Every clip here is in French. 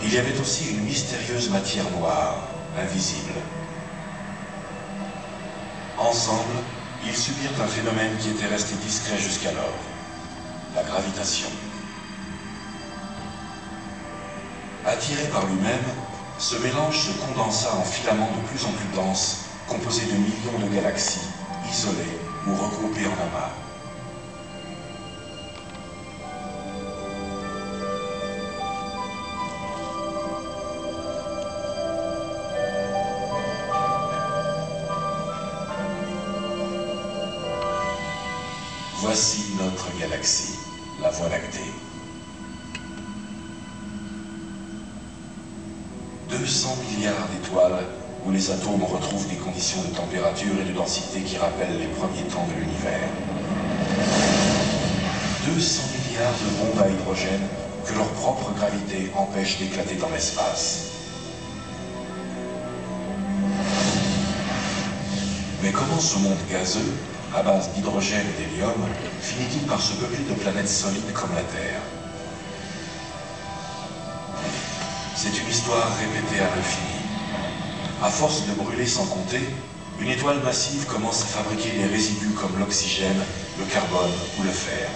il y avait aussi une mystérieuse matière noire, invisible. Ensemble, ils subirent un phénomène qui était resté discret jusqu'alors, la gravitation. Attiré par lui-même, ce mélange se condensa en filaments de plus en plus denses, composés de millions de galaxies, isolées ou regroupées en amas. Voici notre galaxie, la Voie lactée. 200 milliards d'étoiles où les atomes retrouvent des conditions de température et de densité qui rappellent les premiers temps de l'univers. 200 milliards de bombes à hydrogène que leur propre gravité empêche d'éclater dans l'espace. Mais comment ce monde gazeux, à base d'hydrogène et d'hélium, finit-il par se peupler de planètes solides comme la Terre? C'est une histoire répétée à l'infini. À force de brûler sans compter, une étoile massive commence à fabriquer des résidus comme l'oxygène, le carbone ou le fer.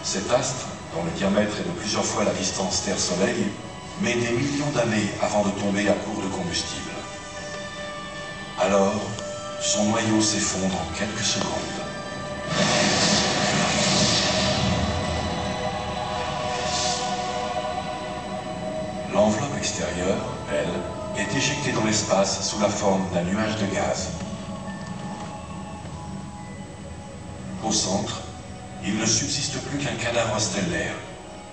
Cet astre, dont le diamètre est de plusieurs fois la distance Terre-Soleil, met des millions d'années avant de tomber à court de combustible. Alors, son noyau s'effondre en quelques secondes. L'enveloppe extérieure, elle, est éjectée dans l'espace sous la forme d'un nuage de gaz. Au centre, il ne subsiste plus qu'un cadavre stellaire,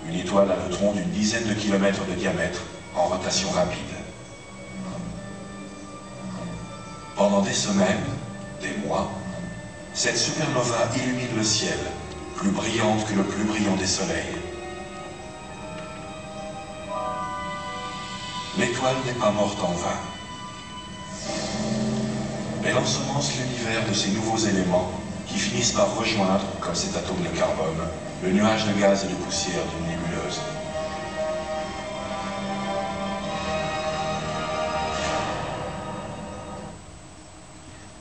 une étoile à neutrons d'une dizaine de kilomètres de diamètre en rotation rapide. Pendant des semaines, des mois, cette supernova illumine le ciel, plus brillante que le plus brillant des soleils. L'étoile n'est pas morte en vain. Elle ensemence l'univers de ces nouveaux éléments qui finissent par rejoindre, comme cet atome de carbone, le nuage de gaz et de poussière d'une nébuleuse.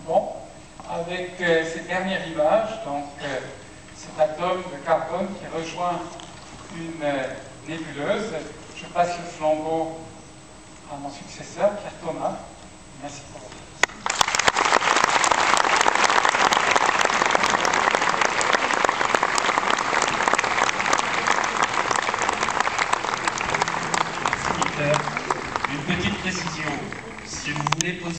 Bon, avec cette dernière image, donc cet atome de carbone qui rejoint une nébuleuse, je passe le flambeau à mon successeur, Pierre Thomas. Merci pour votre attention. Une petite précision, si vous voulez poser